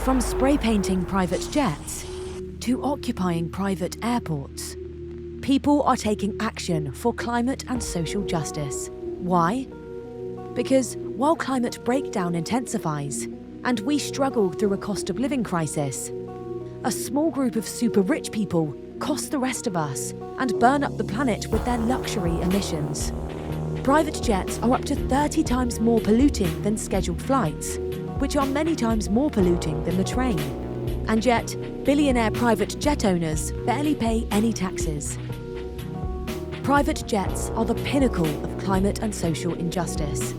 From spray painting private jets to occupying private airports, people are taking action for climate and social justice. Why? Because while climate breakdown intensifies and we struggle through a cost of living crisis, a small group of super rich people cost the rest of us and burn up the planet with their luxury emissions. Private jets are up to 30 times more polluting than scheduled flights, which are many times more polluting than the train. And yet, billionaire private jet owners barely pay any taxes. Private jets are the pinnacle of climate and social injustice.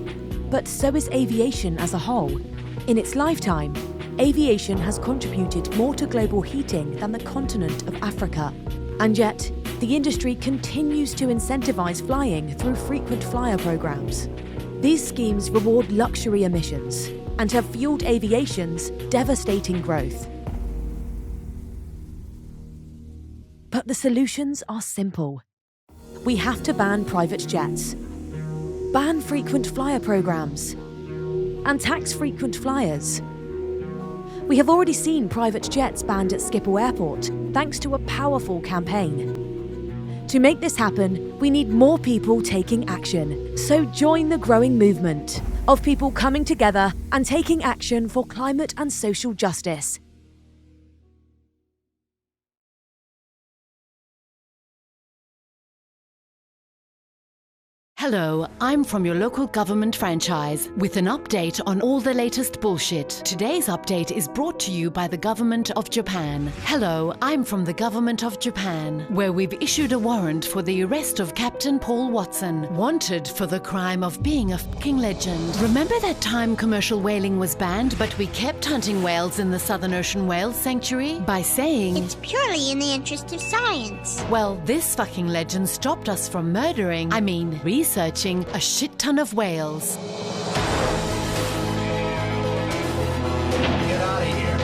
But so is aviation as a whole. In its lifetime, aviation has contributed more to global heating than the continent of Africa. And yet, the industry continues to incentivize flying through frequent flyer programs. These schemes reward luxury emissions and have fueled aviation's devastating growth. But the solutions are simple. We have to ban private jets, ban frequent flyer programs, and tax frequent flyers. We have already seen private jets banned at Schiphol Airport, thanks to a powerful campaign. To make this happen, we need more people taking action. So join the growing movement of people coming together and taking action for climate and social justice. Hello, I'm from your local government franchise with an update on all the latest bullshit. Today's update is brought to you by the government of Japan. Hello, I'm from the government of Japan, where we've issued a warrant for the arrest of Captain Paul Watson, wanted for the crime of being a fucking legend. Remember that time commercial whaling was banned, but we kept hunting whales in the Southern Ocean Whale Sanctuary by saying, "It's purely in the interest of science." Well, this fucking legend stopped us from murdering, researching a shit ton of whales. Get out of here.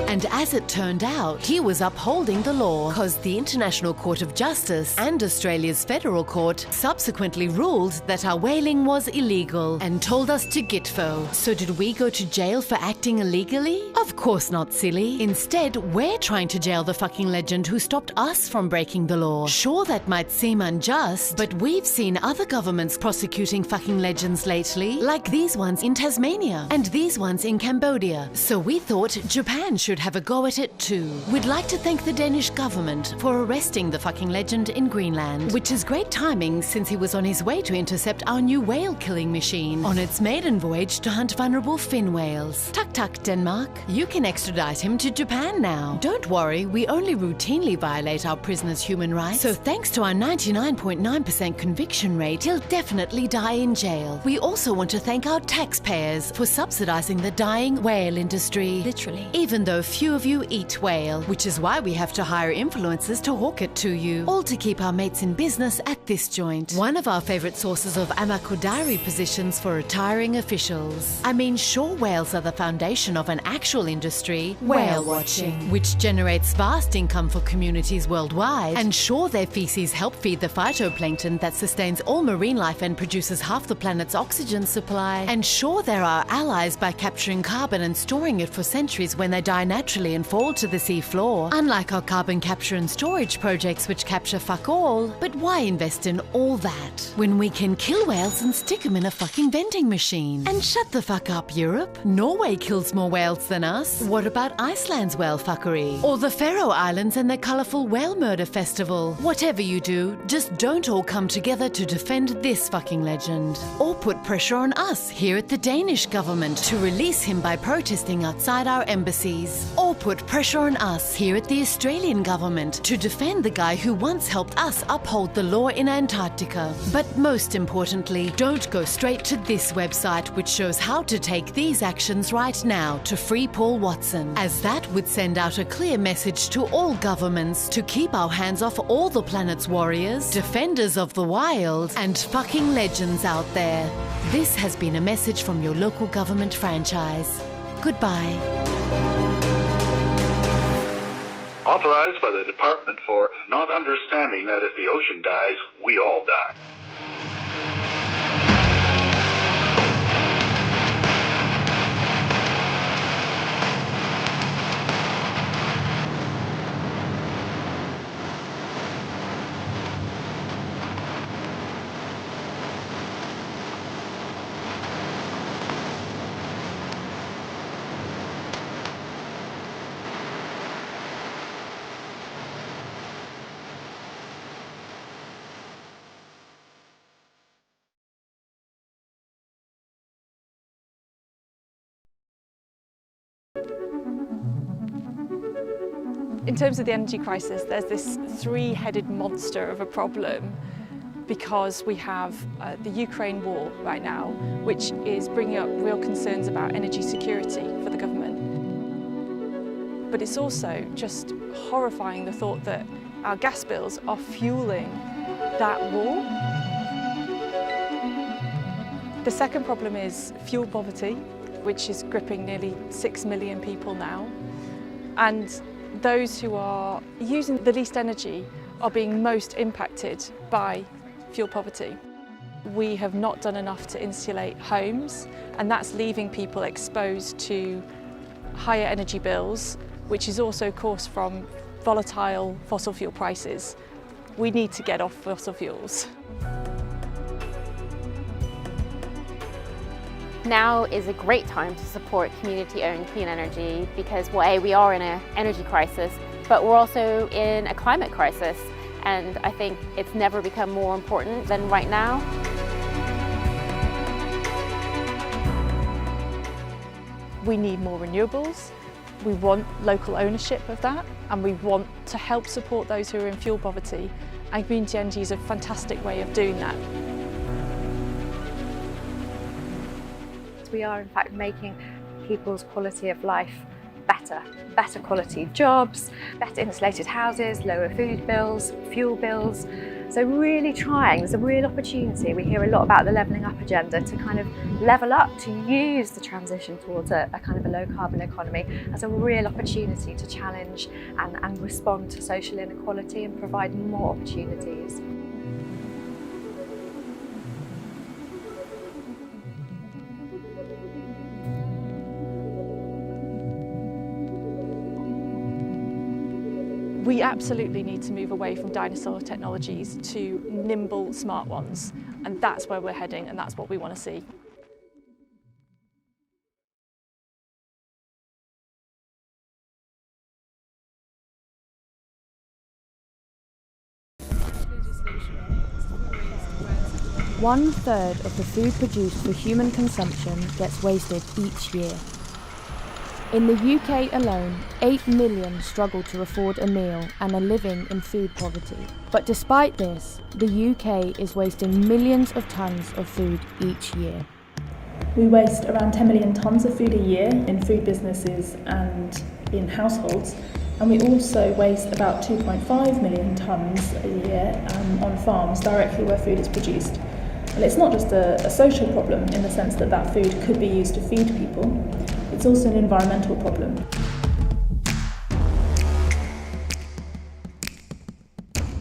And as it turned out, he was upholding the law, because the International Court of Justice and Australia's Federal Court subsequently ruled that our whaling was illegal and told us to gitfo. So did we go to jail for acting illegally? Of course not, silly. Instead, we're trying to jail the fucking legend who stopped us from breaking the law. Sure, that might seem unjust, but we've seen other governments prosecuting fucking legends lately, like these ones in Tasmania and these ones in Cambodia. So we thought Japan should have a go at it too. We'd like to thank the Danish government for arresting the fucking legend in Greenland, which is great timing since he was on his way to intercept our new whale killing machine on its maiden voyage to hunt vulnerable fin whales. Tuk tuk, Denmark. You can extradite him to Japan now. Don't worry, we only routinely violate our prisoners' human rights, so thanks to our 99.9% conviction rate, he'll definitely die in jail. We also want to thank our taxpayers for subsidizing the dying whale industry. Literally. Even though few of you eat whale, which is why we have to hire influencers to hawk it to you, all to keep our mates in business at this joint. One of our favorite sources of amakodari positions for retiring officials. Sure, whales are the foundation of an actual industry, whale watching, which generates vast income for communities worldwide. And sure, their feces help feed the phytoplankton that sustains all marine life and produces half the planet's oxygen supply. And sure, they're our allies by capturing carbon and storing it for centuries when they die naturally and fall to the sea floor. Unlike our carbon capture and storage projects, which capture fuck all. But why invest in all that when we can kill whales and stick them in a fucking vending machine? And shut the fuck up, Europe. Norway kills more whales than us. What about Iceland's whale fuckery? Or the Faroe Islands and their colourful whale murder festival? Whatever you do, just don't all come together to defend this fucking legend. Or put pressure on us here at the Danish government to release him by protesting outside our embassies. Or put pressure on us here at the Australian government to defend the guy who once helped us uphold the law in Antarctica. But most importantly, don't go straight to this website which shows how to take these actions right now to free Paul Watson, as that would send out a clear message to all governments to keep our hands off all the planet's warriors, defenders of the wild, and fucking legends out there. This has been a message from your local government franchise. Goodbye. Authorized by the Department for not understanding that if the ocean dies, we all die. In terms of the energy crisis, there's this three-headed monster of a problem because we have the Ukraine war right now, which is bringing up real concerns about energy security for the government. But it's also just horrifying, the thought that our gas bills are fueling that war. The second problem is fuel poverty, which is gripping nearly 6 million people now. And those who are using the least energy are being most impacted by fuel poverty. We have not done enough to insulate homes, and that's leaving people exposed to higher energy bills, which is also caused from volatile fossil fuel prices. We need to get off fossil fuels. Now is a great time to support community-owned clean energy because, well, A, we are in an energy crisis, but we're also in a climate crisis, and I think it's never become more important than right now. We need more renewables. We want local ownership of that, and we want to help support those who are in fuel poverty, and community energy is a fantastic way of doing that. We are in fact making people's quality of life better quality jobs, better insulated houses, lower food bills, fuel bills. So really trying, there's a real opportunity. We hear a lot about the levelling up agenda to kind of level up, to use the transition towards a kind of a low carbon economy as a real opportunity to challenge and respond to social inequality and provide more opportunities. We absolutely need to move away from dinosaur technologies to nimble, smart ones, and that's where we're heading, and that's what we want to see. One-third of the food produced for human consumption gets wasted each year. In the UK alone, 8 million struggle to afford a meal and are living in food poverty. But despite this, the UK is wasting millions of tonnes of food each year. We waste around 10 million tonnes of food a year in food businesses and in households, and we also waste about 2.5 million tonnes a year on farms directly where food is produced. And it's not just a social problem in the sense that that food could be used to feed people, it's also an environmental problem.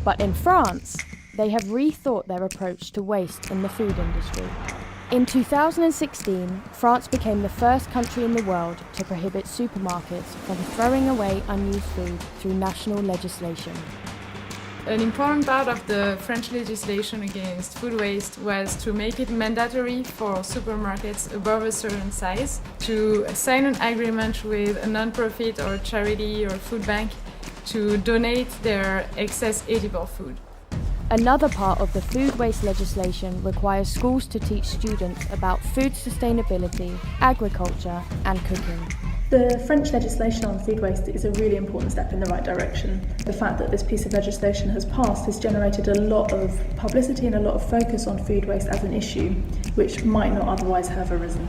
But in France, they have rethought their approach to waste in the food industry. In 2016, France became the first country in the world to prohibit supermarkets from throwing away unused food through national legislation. An important part of the French legislation against food waste was to make it mandatory for supermarkets above a certain size to sign an agreement with a non-profit or charity or food bank to donate their excess edible food. Another part of the food waste legislation requires schools to teach students about food sustainability, agriculture, and cooking. The French legislation on food waste is a really important step in the right direction. The fact that this piece of legislation has passed has generated a lot of publicity and a lot of focus on food waste as an issue, which might not otherwise have arisen.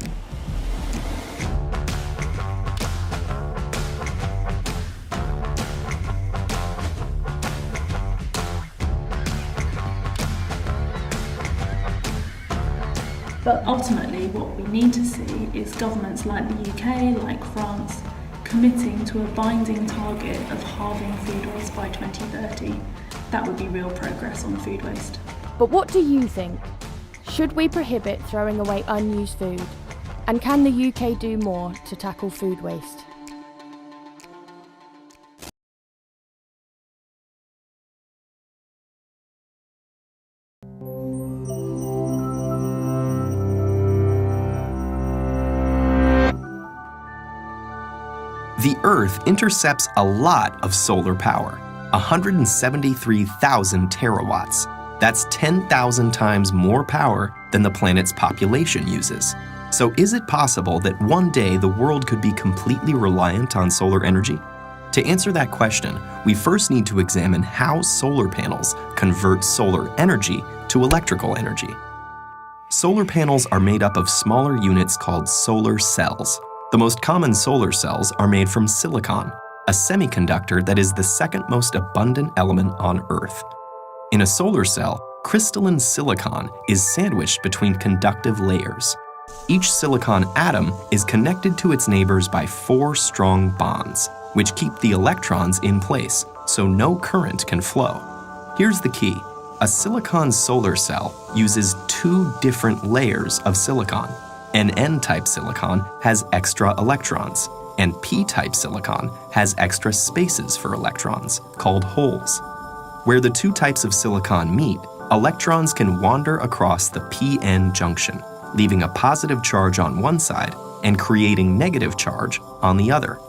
But ultimately, what we need to see is governments like the UK, like France, committing to a binding target of halving food waste by 2030. That would be real progress on food waste. But what do you think? Should we prohibit throwing away unused food? And can the UK do more to tackle food waste? The Earth intercepts a lot of solar power, 173,000 terawatts. That's 10,000 times more power than the planet's population uses. So is it possible that one day the world could be completely reliant on solar energy? To answer that question, we first need to examine how solar panels convert solar energy to electrical energy. Solar panels are made up of smaller units called solar cells. The most common solar cells are made from silicon, a semiconductor that is the second most abundant element on Earth. In a solar cell, crystalline silicon is sandwiched between conductive layers. Each silicon atom is connected to its neighbors by 4 strong bonds, which keep the electrons in place so no current can flow. Here's the key. A silicon solar cell uses 2 different layers of silicon. An N-type silicon has extra electrons, and P-type silicon has extra spaces for electrons, called holes. Where the 2 types of silicon meet, electrons can wander across the p-n junction, leaving a positive charge on one side and creating negative charge on the other.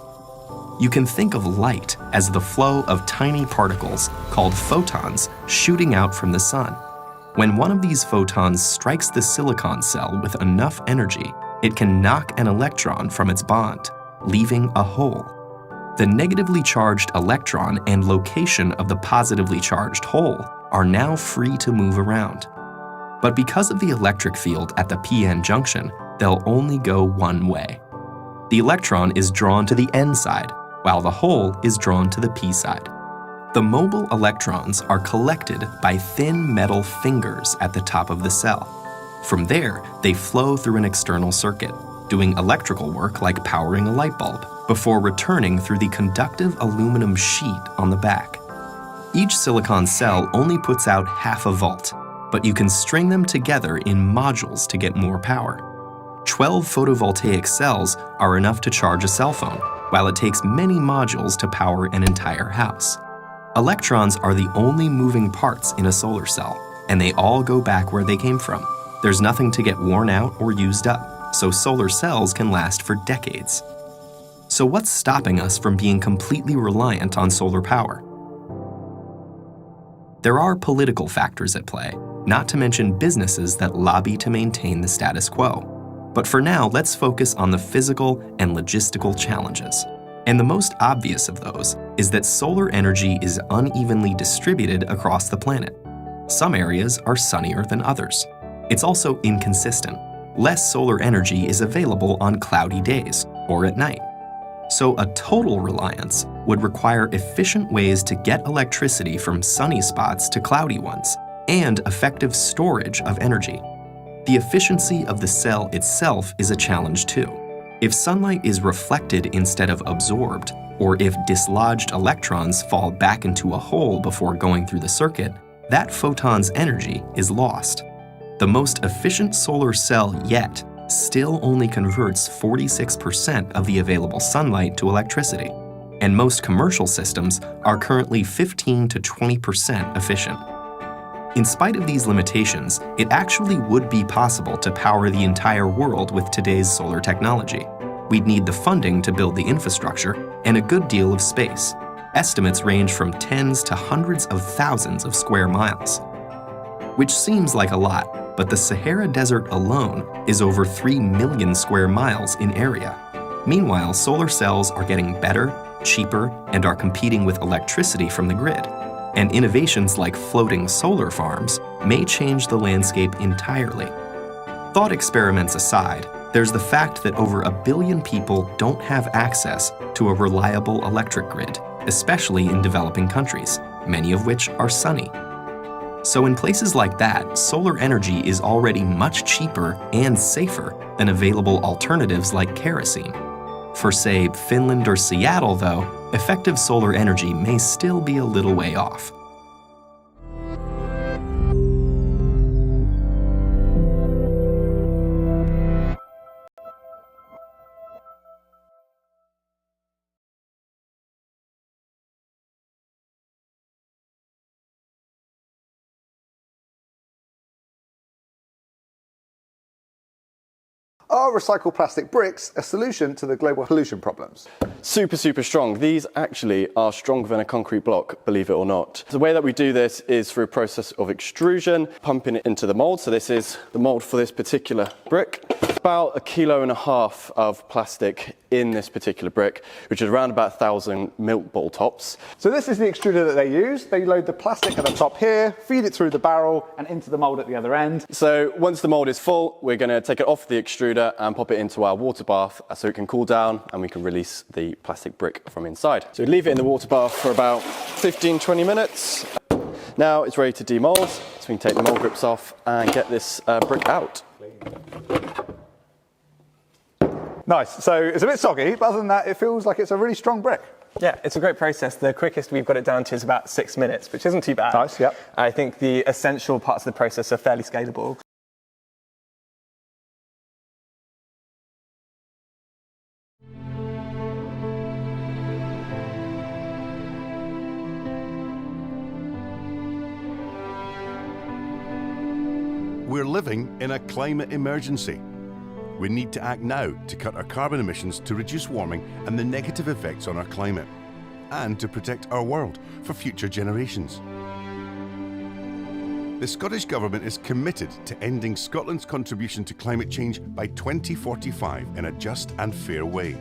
You can think of light as the flow of tiny particles called photons shooting out from the sun. When one of these photons strikes the silicon cell with enough energy, it can knock an electron from its bond, leaving a hole. The negatively charged electron and location of the positively charged hole are now free to move around. But because of the electric field at the p-n junction, they'll only go one way. The electron is drawn to the n side, while the hole is drawn to the p side. The mobile electrons are collected by thin metal fingers at the top of the cell. From there, they flow through an external circuit, doing electrical work like powering a light bulb, before returning through the conductive aluminum sheet on the back. Each silicon cell only puts out half a volt, but you can string them together in modules to get more power. 12 photovoltaic cells are enough to charge a cell phone, while it takes many modules to power an entire house. Electrons are the only moving parts in a solar cell, and they all go back where they came from. There's nothing to get worn out or used up, so solar cells can last for decades. So what's stopping us from being completely reliant on solar power? There are political factors at play, not to mention businesses that lobby to maintain the status quo. But for now, let's focus on the physical and logistical challenges. And the most obvious of those is that solar energy is unevenly distributed across the planet. Some areas are sunnier than others. It's also inconsistent. Less solar energy is available on cloudy days or at night. So a total reliance would require efficient ways to get electricity from sunny spots to cloudy ones, and effective storage of energy. The efficiency of the cell itself is a challenge too. If sunlight is reflected instead of absorbed, or if dislodged electrons fall back into a hole before going through the circuit, that photon's energy is lost. The most efficient solar cell yet still only converts 46% of the available sunlight to electricity, and most commercial systems are currently 15 to 20% efficient. In spite of these limitations, it actually would be possible to power the entire world with today's solar technology. We'd need the funding to build the infrastructure and a good deal of space. Estimates range from tens to hundreds of thousands of square miles. Which seems like a lot, but the Sahara Desert alone is over 3 million square miles in area. Meanwhile, solar cells are getting better, cheaper, and are competing with electricity from the grid. And innovations like floating solar farms may change the landscape entirely. Thought experiments aside, there's the fact that over 1 billion people don't have access to a reliable electric grid, especially in developing countries, many of which are sunny. So in places like that, solar energy is already much cheaper and safer than available alternatives like kerosene. For, say, Finland or Seattle, though, effective solar energy may still be a little way off. Are recycled plastic bricks a solution to the global pollution problems? Super strong. These actually are stronger than a concrete block, believe it or not. The way that we do this is through a process of extrusion, pumping it into the mold. So this is the mold for this particular brick. about 1.5 kilos of plastic in this particular brick, which is around about 1,000 milk bowl tops. So this is the extruder that they use. They load the plastic at the top here, feed it through the barrel and into the mould at the other end. So once the mould is full, we're going to take it off the extruder and pop it into our water bath so it can cool down and we can release the plastic brick from inside. So we leave it in the water bath for about 15-20 minutes. Now it's ready to demould, so we can take the mould grips off and get this brick out. Nice. So it's a bit soggy, but other than that, it feels like it's a really strong brick. Yeah, it's a great process. The quickest we've got it down to is about 6 minutes, which isn't too bad. Nice, yep. I think the essential parts of the process are fairly scalable. We're living in a climate emergency. We need to act now to cut our carbon emissions to reduce warming and the negative effects on our climate, and to protect our world for future generations. The Scottish Government is committed to ending Scotland's contribution to climate change by 2045 in a just and fair way.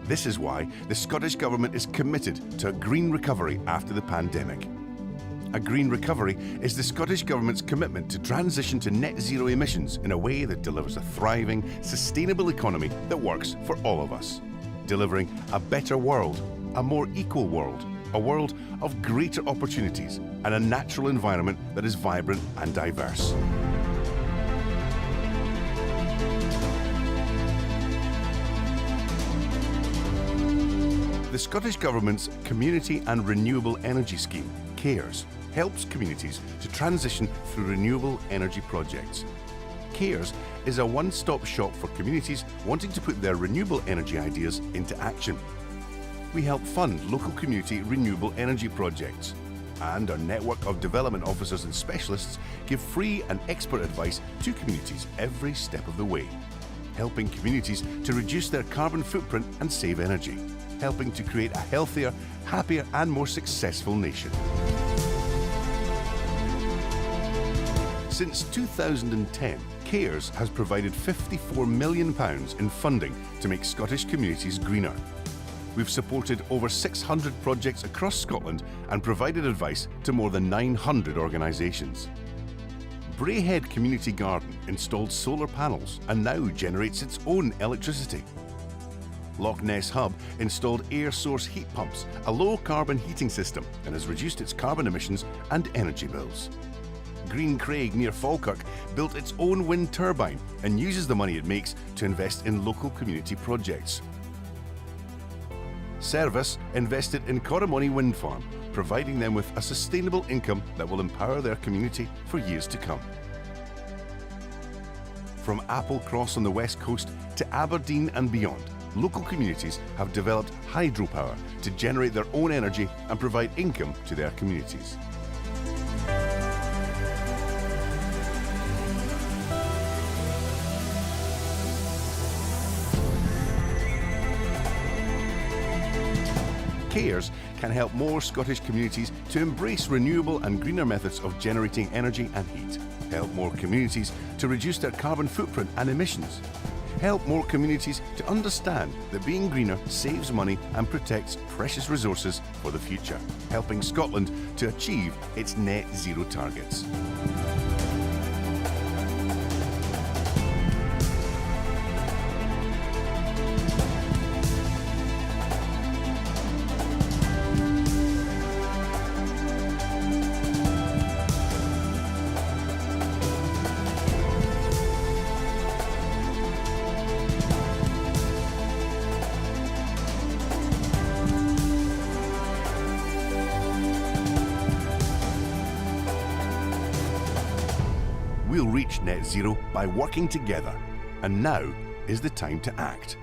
This is why the Scottish Government is committed to a green recovery after the pandemic. A green recovery is the Scottish Government's commitment to transition to net zero emissions in a way that delivers a thriving, sustainable economy that works for all of us, delivering a better world, a more equal world, a world of greater opportunities and a natural environment that is vibrant and diverse. The Scottish Government's Community and Renewable Energy Scheme, CARES, helps communities to transition through renewable energy projects. CARES is a one-stop shop for communities wanting to put their renewable energy ideas into action. We help fund local community renewable energy projects, and our network of development officers and specialists give free and expert advice to communities every step of the way, helping communities to reduce their carbon footprint and save energy, helping to create a healthier, happier and more successful nation. Since 2010, CARES has provided £54 million in funding to make Scottish communities greener. We've supported over 600 projects across Scotland and provided advice to more than 900 organisations. Braehead Community Garden installed solar panels and now generates its own electricity. Loch Ness Hub installed air source heat pumps, a low carbon heating system, and has reduced its carbon emissions and energy bills. Green Craig near Falkirk built its own wind turbine and uses the money it makes to invest in local community projects. Service invested in Corrimony Wind Farm, providing them with a sustainable income that will empower their community for years to come. From Applecross on the west coast to Aberdeen and beyond, local communities have developed hydropower to generate their own energy and provide income to their communities. CARES can help more Scottish communities to embrace renewable and greener methods of generating energy and heat, help more communities to reduce their carbon footprint and emissions, help more communities to understand that being greener saves money and protects precious resources for the future, helping Scotland to achieve its net zero targets. We'll reach net zero by working together, and now is the time to act.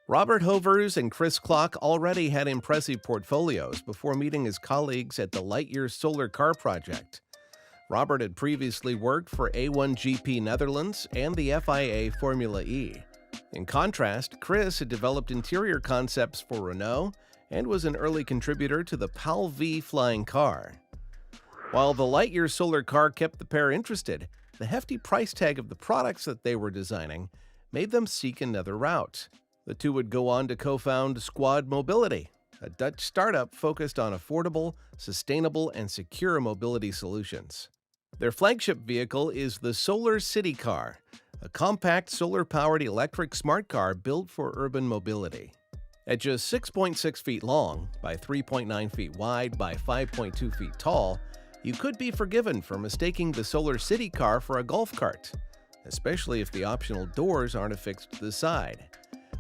Robert Hovers and Chris Clock already had impressive portfolios before meeting his colleagues at the Lightyear Solar Car Project. Robert had previously worked for A1GP Netherlands and the FIA Formula E. In contrast, Chris had developed interior concepts for Renault and was an early contributor to the PAL V flying car. While the Lightyear solar car kept the pair interested, the hefty price tag of the products that they were designing made them seek another route. The two would go on to co-found Squad Mobility, a Dutch startup focused on affordable, sustainable, and secure mobility solutions. Their flagship vehicle is the Solar City Car, a compact solar-powered electric smart car built for urban mobility. At just 6.6 feet long, by 3.9 feet wide, by 5.2 feet tall, you could be forgiven for mistaking the Solar City Car for a golf cart, especially if the optional doors aren't affixed to the side.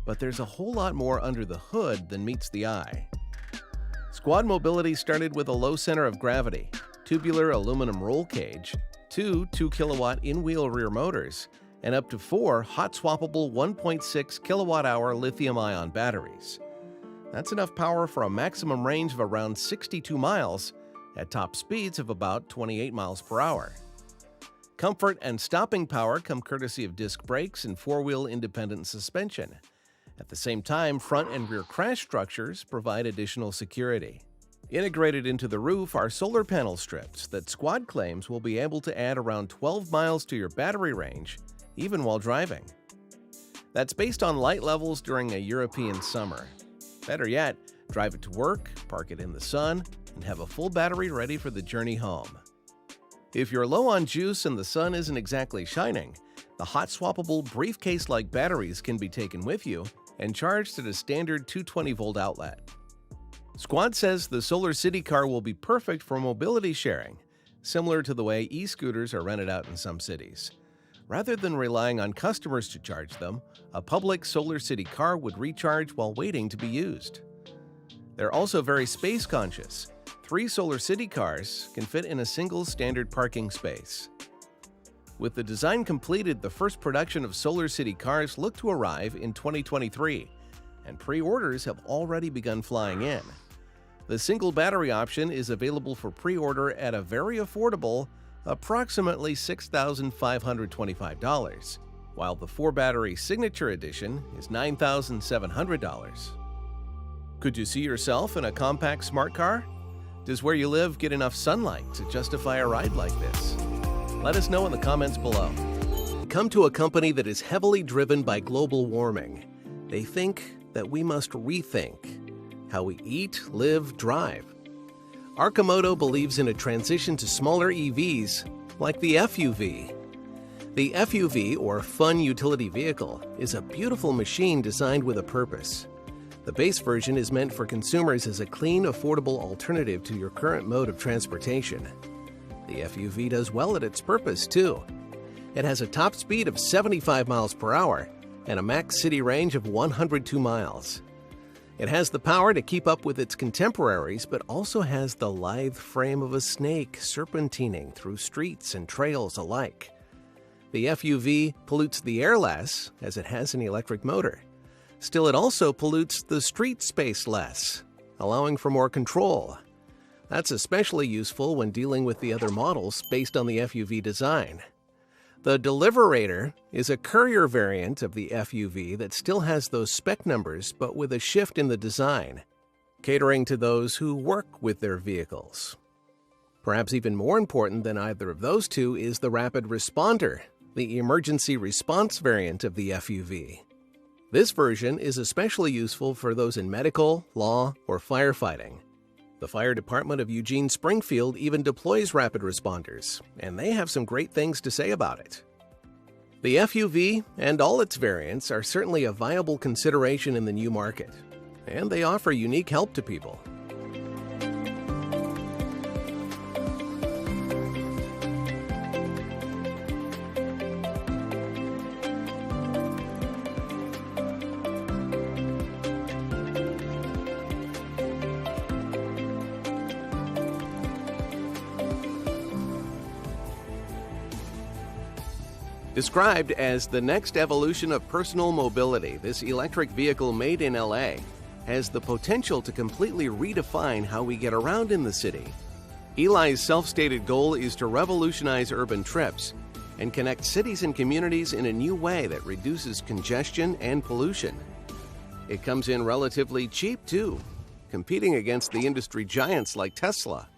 But there's a whole lot more under the hood than meets the eye. Squad Mobility started with a low center of gravity, tubular aluminum roll cage, two 2-kilowatt in-wheel rear motors, and up to 4 hot-swappable 1.6 kilowatt-hour lithium-ion batteries. That's enough power for a maximum range of around 62 miles at top speeds of about 28 miles per hour. Comfort and stopping power come courtesy of disc brakes and 4-wheel independent suspension. At the same time, front and rear crash structures provide additional security. Integrated into the roof are solar panel strips that Squad claims will be able to add around 12 miles to your battery range, even while driving. That's based on light levels during a European summer. Better yet, drive it to work, park it in the sun, and have a full battery ready for the journey home. If you're low on juice and the sun isn't exactly shining, the hot-swappable briefcase-like batteries can be taken with you and charged at a standard 220-volt outlet. Squad says the Solar City Car will be perfect for mobility sharing, similar to the way e-scooters are rented out in some cities. Rather than relying on customers to charge them, a public Solar City Car would recharge while waiting to be used. They're also very space-conscious. 3 Solar City Cars can fit in a single standard parking space. With the design completed, the first production of Solar City Cars look to arrive in 2023, and pre-orders have already begun flying in. The single battery option is available for pre-order at a very affordable, approximately $6,525, while the 4-battery Signature Edition is $9,700. Could you see yourself in a compact smart car? Does where you live get enough sunlight to justify a ride like this? Let us know in the comments below. Come to a company that is heavily driven by global warming. They think that we must rethink how we eat, live, drive. Arcimoto believes in a transition to smaller EVs like the FUV. The FUV, or Fun Utility Vehicle, is a beautiful machine designed with a purpose. The base version is meant for consumers as a clean, affordable alternative to your current mode of transportation. The FUV does well at its purpose, too. It has a top speed of 75 miles per hour and a max city range of 102 miles. It has the power to keep up with its contemporaries, but also has the lithe frame of a snake serpentining through streets and trails alike. The FUV pollutes the air less, as it has an electric motor. Still, it also pollutes the street space less, allowing for more control. That's especially useful when dealing with the other models based on the FUV design. The Deliverator is a courier variant of the FUV that still has those spec numbers but with a shift in the design, catering to those who work with their vehicles. Perhaps even more important than either of those two is the Rapid Responder, the emergency response variant of the FUV. This version is especially useful for those in medical, law, or firefighting. The Fire Department of Eugene Springfield even deploys rapid responders, and they have some great things to say about it. The FUV and all its variants are certainly a viable consideration in the new market, and they offer unique help to people. Described as the next evolution of personal mobility, this electric vehicle made in LA has the potential to completely redefine how we get around in the city. Eli's self-stated goal is to revolutionize urban trips and connect cities and communities in a new way that reduces congestion and pollution. It comes in relatively cheap too, competing against the industry giants like Tesla.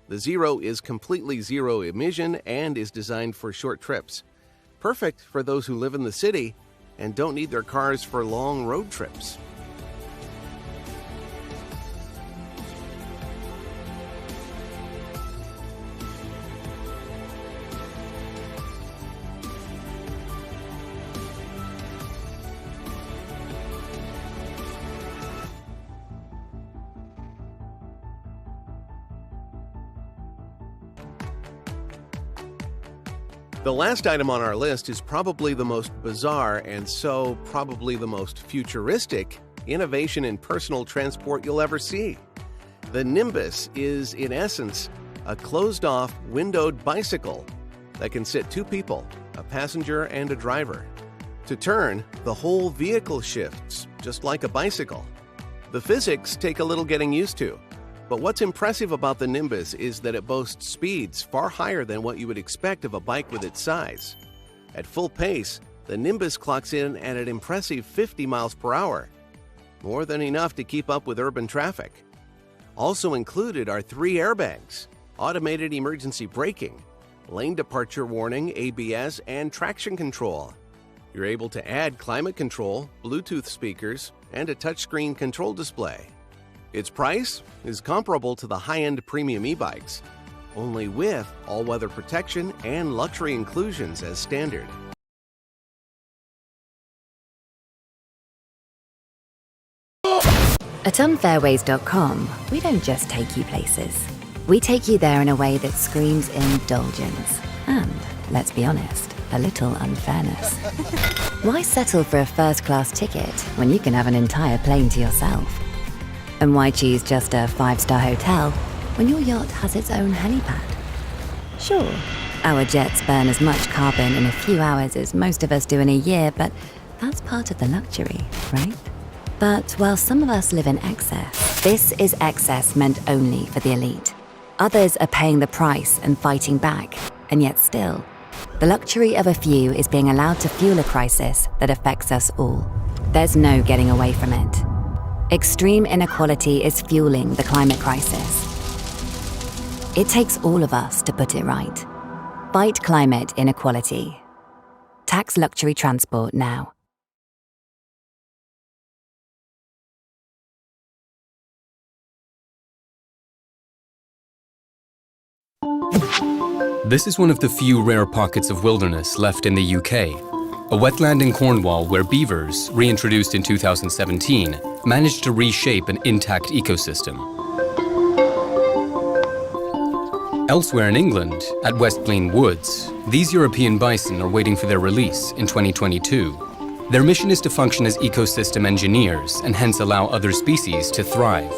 The Zero is completely zero emission and is designed for short trips, perfect for those who live in the city and don't need their cars for long road trips. The last item on our list is probably the most bizarre and so probably the most futuristic innovation in personal transport you'll ever see. The Nimbus is, in essence, a closed-off, windowed bicycle that can sit two people, a passenger and a driver. To turn, the whole vehicle shifts, just like a bicycle. The physics take a little getting used to. But what's impressive about the Nimbus is that it boasts speeds far higher than what you would expect of a bike with its size. At full pace, the Nimbus clocks in at an impressive 50 miles per hour, more than enough to keep up with urban traffic. Also included are 3 airbags, automated emergency braking, lane departure warning, ABS, and traction control. You're able to add climate control, Bluetooth speakers, and a touchscreen control display. Its price is comparable to the high-end premium e-bikes, only with all-weather protection and luxury inclusions as standard. At unfairways.com, we don't just take you places. We take you there in a way that screams indulgence and, let's be honest, a little unfairness. Why settle for a first-class ticket when you can have an entire plane to yourself? And why choose just a 5-star hotel when your yacht has its own helipad? Sure, our jets burn as much carbon in a few hours as most of us do in a year, but that's part of the luxury, right? But while some of us live in excess, this is excess meant only for the elite. Others are paying the price and fighting back, and yet still, the luxury of a few is being allowed to fuel a crisis that affects us all. There's no getting away from it. Extreme inequality is fueling the climate crisis. It takes all of us to put it right. Fight climate inequality. Tax luxury transport now. This is one of the few rare pockets of wilderness left in the UK. A wetland in Cornwall where beavers, reintroduced in 2017, managed to reshape an intact ecosystem. Elsewhere in England, at West Blean Woods, these European bison are waiting for their release in 2022. Their mission is to function as ecosystem engineers and hence allow other species to thrive.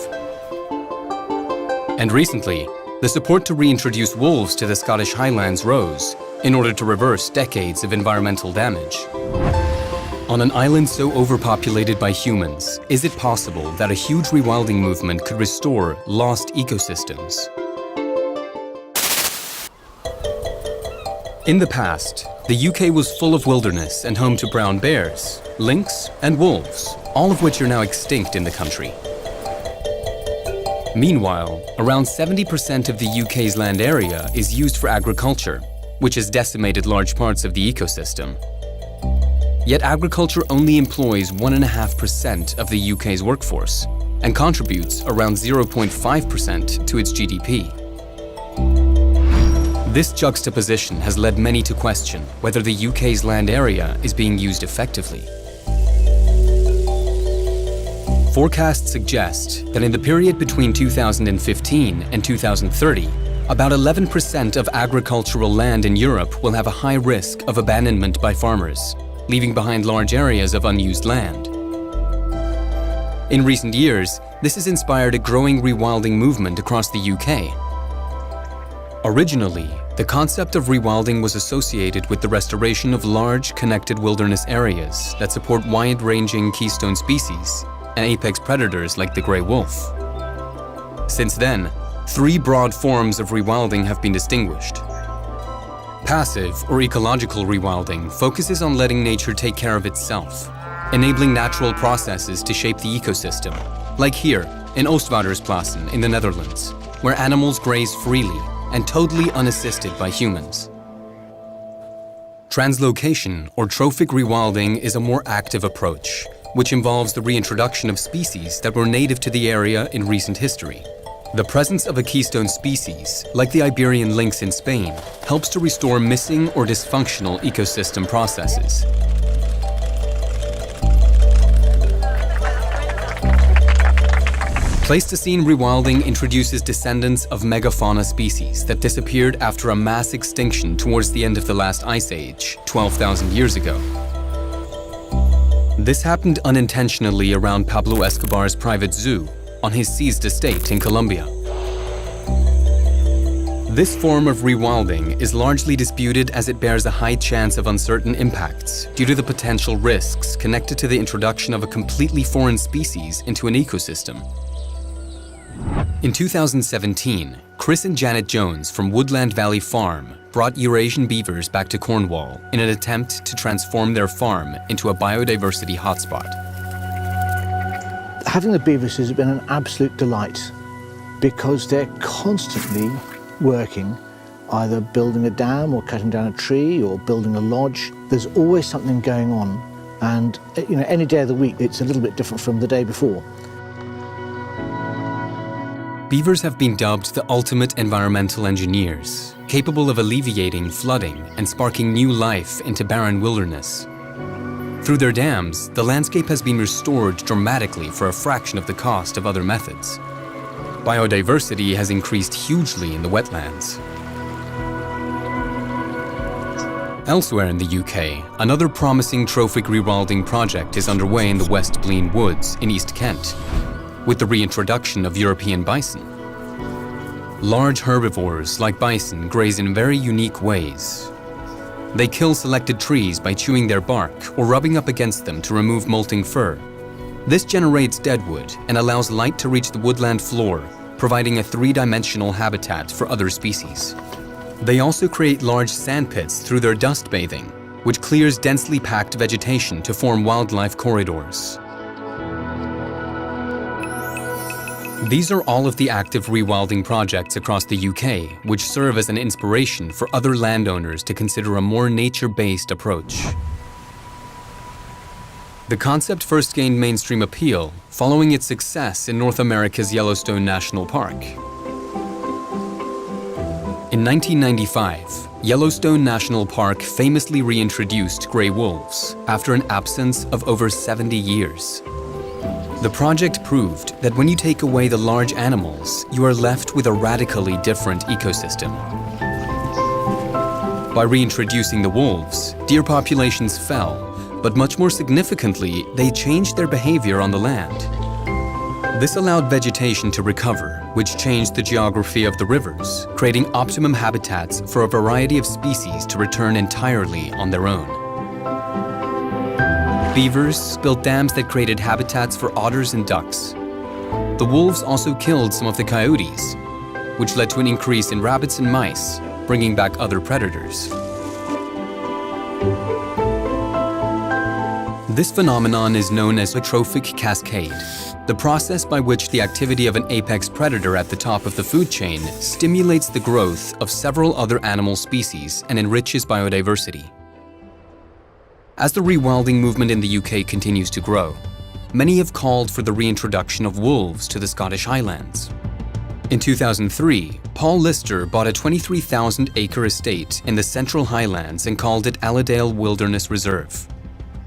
And recently, the support to reintroduce wolves to the Scottish Highlands rose in order to reverse decades of environmental damage. On an island so overpopulated by humans, is it possible that a huge rewilding movement could restore lost ecosystems? In the past, the UK was full of wilderness and home to brown bears, lynx, and wolves, all of which are now extinct in the country. Meanwhile, around 70% of the UK's land area is used for agriculture, which has decimated large parts of the ecosystem. Yet agriculture only employs 1.5% of the UK's workforce and contributes around 0.5% to its GDP. This juxtaposition has led many to question whether the UK's land area is being used effectively. Forecasts suggest that in the period between 2015 and 2030, about 11% of agricultural land in Europe will have a high risk of abandonment by farmers, leaving behind large areas of unused land. In recent years, this has inspired a growing rewilding movement across the UK. Originally, the concept of rewilding was associated with the restoration of large, connected wilderness areas that support wide-ranging keystone species and apex predators like the grey wolf. Since then, 3 broad forms of rewilding have been distinguished. Passive or ecological rewilding focuses on letting nature take care of itself, enabling natural processes to shape the ecosystem, like here in Oostvaardersplassen in the Netherlands, where animals graze freely and totally unassisted by humans. Translocation or trophic rewilding is a more active approach, which involves the reintroduction of species that were native to the area in recent history. The presence of a keystone species, like the Iberian lynx in Spain, helps to restore missing or dysfunctional ecosystem processes. Pleistocene rewilding introduces descendants of megafauna species that disappeared after a mass extinction towards the end of the last ice age, 12,000 years ago. This happened unintentionally around Pablo Escobar's private zoo on his seized estate in Colombia. This form of rewilding is largely disputed as it bears a high chance of uncertain impacts due to the potential risks connected to the introduction of a completely foreign species into an ecosystem. In 2017, Chris and Janet Jones from Woodland Valley Farm brought Eurasian beavers back to Cornwall in an attempt to transform their farm into a biodiversity hotspot. Having the beavers has been an absolute delight because they're constantly working, either building a dam or cutting down a tree or building a lodge. There's always something going on, and any day of the week it's a little bit different from the day before. Beavers have been dubbed the ultimate environmental engineers, capable of alleviating flooding and sparking new life into barren wilderness. Through their dams, the landscape has been restored dramatically for a fraction of the cost of other methods. Biodiversity has increased hugely in the wetlands. Elsewhere in the UK, another promising trophic rewilding project is underway in the West Blean Woods in East Kent, with the reintroduction of European bison. Large herbivores like bison graze in very unique ways. They kill selected trees by chewing their bark or rubbing up against them to remove molting fur. This generates deadwood and allows light to reach the woodland floor, providing a 3-dimensional habitat for other species. They also create large sand pits through their dust bathing, which clears densely packed vegetation to form wildlife corridors. These are all of the active rewilding projects across the UK, which serve as an inspiration for other landowners to consider a more nature-based approach. The concept first gained mainstream appeal following its success in North America's Yellowstone National Park. In 1995, Yellowstone National Park famously reintroduced grey wolves after an absence of over 70 years. The project proved that when you take away the large animals, you are left with a radically different ecosystem. By reintroducing the wolves, deer populations fell, but much more significantly, they changed their behavior on the land. This allowed vegetation to recover, which changed the geography of the rivers, creating optimum habitats for a variety of species to return entirely on their own. Beavers built dams that created habitats for otters and ducks. The wolves also killed some of the coyotes, which led to an increase in rabbits and mice, bringing back other predators. This phenomenon is known as a trophic cascade, the process by which the activity of an apex predator at the top of the food chain stimulates the growth of several other animal species and enriches biodiversity. As the rewilding movement in the UK continues to grow, many have called for the reintroduction of wolves to the Scottish Highlands. In 2003, Paul Lister bought a 23,000-acre estate in the Central Highlands and called it Allerdale Wilderness Reserve.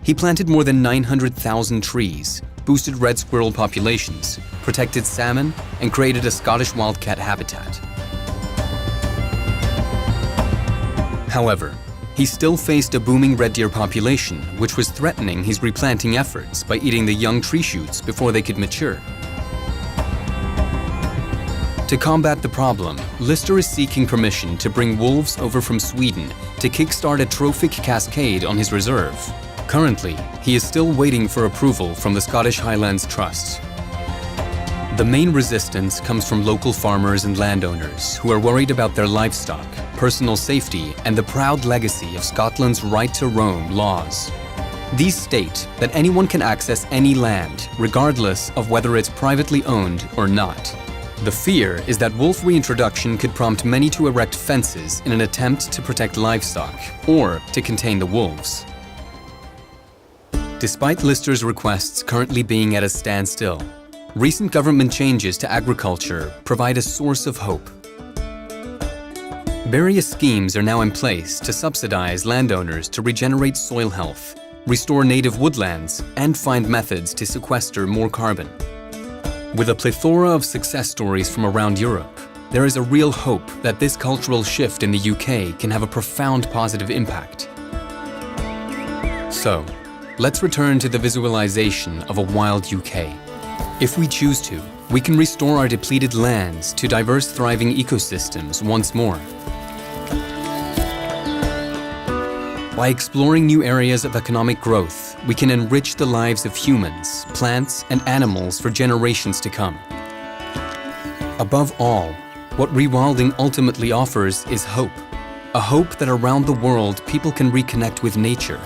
He planted more than 900,000 trees, boosted red squirrel populations, protected salmon, and created a Scottish wildcat habitat. However, he still faced a booming red deer population, which was threatening his replanting efforts by eating the young tree shoots before they could mature. To combat the problem, Lister is seeking permission to bring wolves over from Sweden to kickstart a trophic cascade on his reserve. Currently, he is still waiting for approval from the Scottish Highlands Trust. The main resistance comes from local farmers and landowners who are worried about their livestock, personal safety, and the proud legacy of Scotland's right to roam laws. These state that anyone can access any land, regardless of whether it's privately owned or not. The fear is that wolf reintroduction could prompt many to erect fences in an attempt to protect livestock or to contain the wolves. Despite Lister's requests currently being at a standstill, recent government changes to agriculture provide a source of hope. Various schemes are now in place to subsidize landowners to regenerate soil health, restore native woodlands, and find methods to sequester more carbon. With a plethora of success stories from around Europe, there is a real hope that this cultural shift in the UK can have a profound positive impact. So, let's return to the visualization of a wild UK. If we choose to, we can restore our depleted lands to diverse, thriving ecosystems once more. By exploring new areas of economic growth, we can enrich the lives of humans, plants, and animals for generations to come. Above all, what rewilding ultimately offers is hope. A hope that around the world people can reconnect with nature,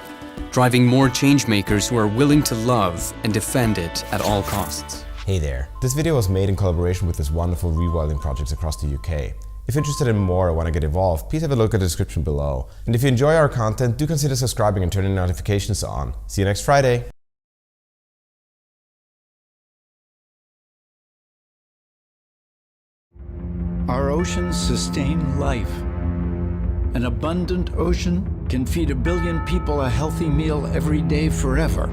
driving more changemakers who are willing to love and defend it at all costs. Hey there. This video was made in collaboration with this wonderful rewilding projects across the UK. If you're interested in more or want to get involved, please have a look at the description below. And if you enjoy our content, do consider subscribing and turning notifications on. See you next Friday! Our oceans sustain life. An abundant ocean can feed 1 billion people a healthy meal every day forever.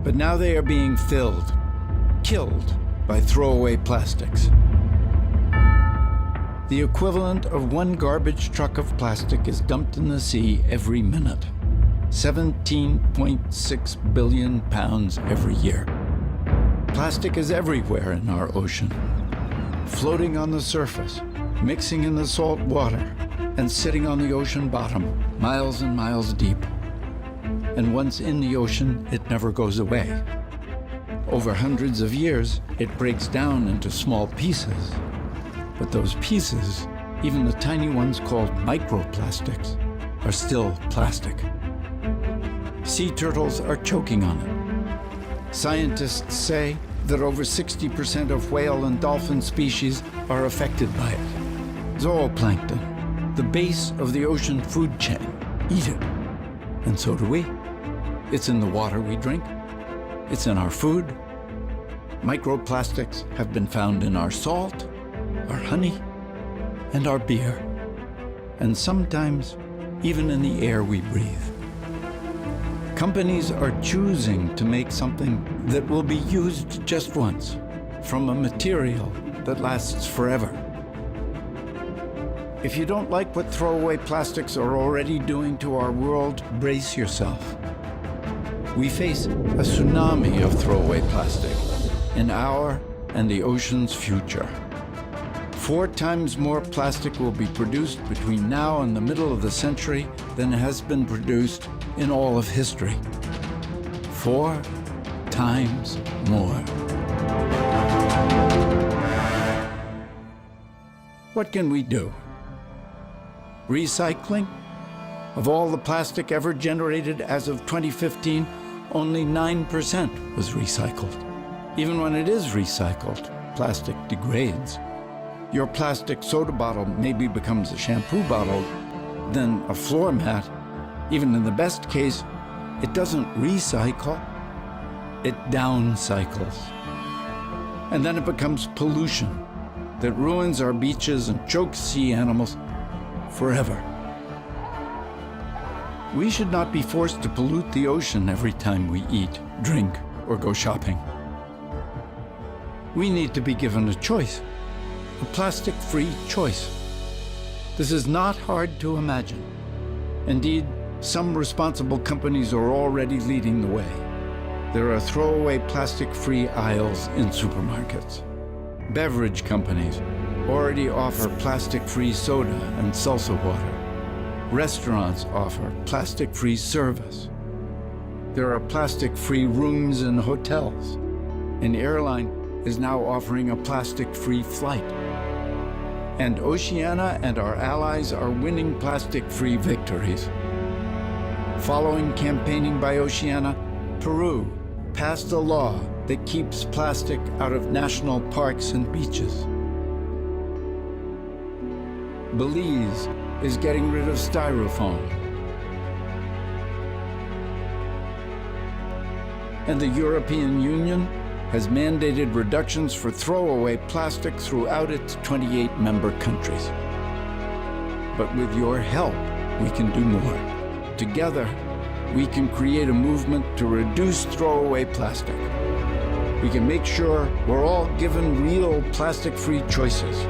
But now they are being killed by throwaway plastics. The equivalent of 1 garbage truck of plastic is dumped in the sea every minute. 17.6 billion pounds every year. Plastic is everywhere in our ocean, floating on the surface, mixing in the salt water, and sitting on the ocean bottom, miles and miles deep. And once in the ocean, it never goes away. Over hundreds of years, it breaks down into small pieces. But those pieces, even the tiny ones called microplastics, are still plastic. Sea turtles are choking on it. Scientists say that over 60% of whale and dolphin species are affected by it. Zooplankton, the base of the ocean food chain, eat it. And so do we. It's in the water we drink. It's in our food. Microplastics have been found in our salt, our honey, and our beer, and sometimes even in the air we breathe. Companies are choosing to make something that will be used just once, from a material that lasts forever. If you don't like what throwaway plastics are already doing to our world, brace yourself. We face a tsunami of throwaway plastic in our and the ocean's future. 4 times more plastic will be produced between now and the middle of the century than has been produced in all of history. 4 times more. What can we do? Recycling? Of all the plastic ever generated as of 2015, only 9% was recycled. Even when it is recycled, plastic degrades. Your plastic soda bottle maybe becomes a shampoo bottle, then a floor mat. Even in the best case, it doesn't recycle, it downcycles. And then it becomes pollution that ruins our beaches and chokes sea animals forever. We should not be forced to pollute the ocean every time we eat, drink, or go shopping. We need to be given a choice. A plastic-free choice. This is not hard to imagine. Indeed, some responsible companies are already leading the way. There are throwaway plastic-free aisles in supermarkets. Beverage companies already offer plastic-free soda and salsa water. Restaurants offer plastic-free service. There are plastic-free rooms in hotels. An airline is now offering a plastic-free flight. And Oceania and our allies are winning plastic-free victories. Following campaigning by Oceania, Peru passed a law that keeps plastic out of national parks and beaches. Belize is getting rid of styrofoam. And the European Union has mandated reductions for throwaway plastic throughout its 28 member countries. But with your help, we can do more. Together, we can create a movement to reduce throwaway plastic. We can make sure we're all given real plastic-free choices.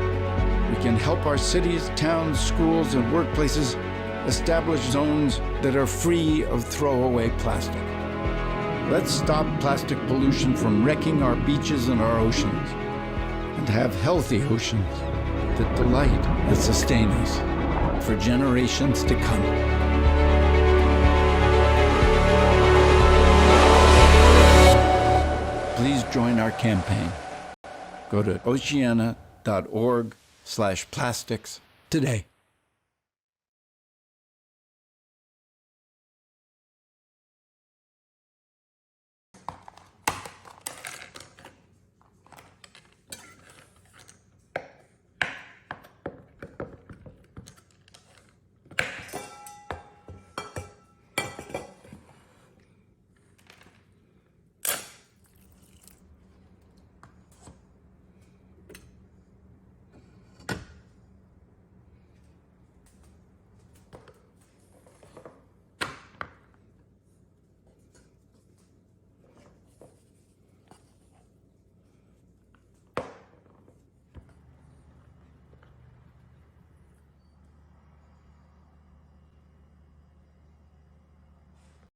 We can help our cities, towns, schools, and workplaces establish zones that are free of throwaway plastic. Let's stop plastic pollution from wrecking our beaches and our oceans, and have healthy oceans that delight and sustain us for generations to come. Please join our campaign. Go to oceania.org/plastics today.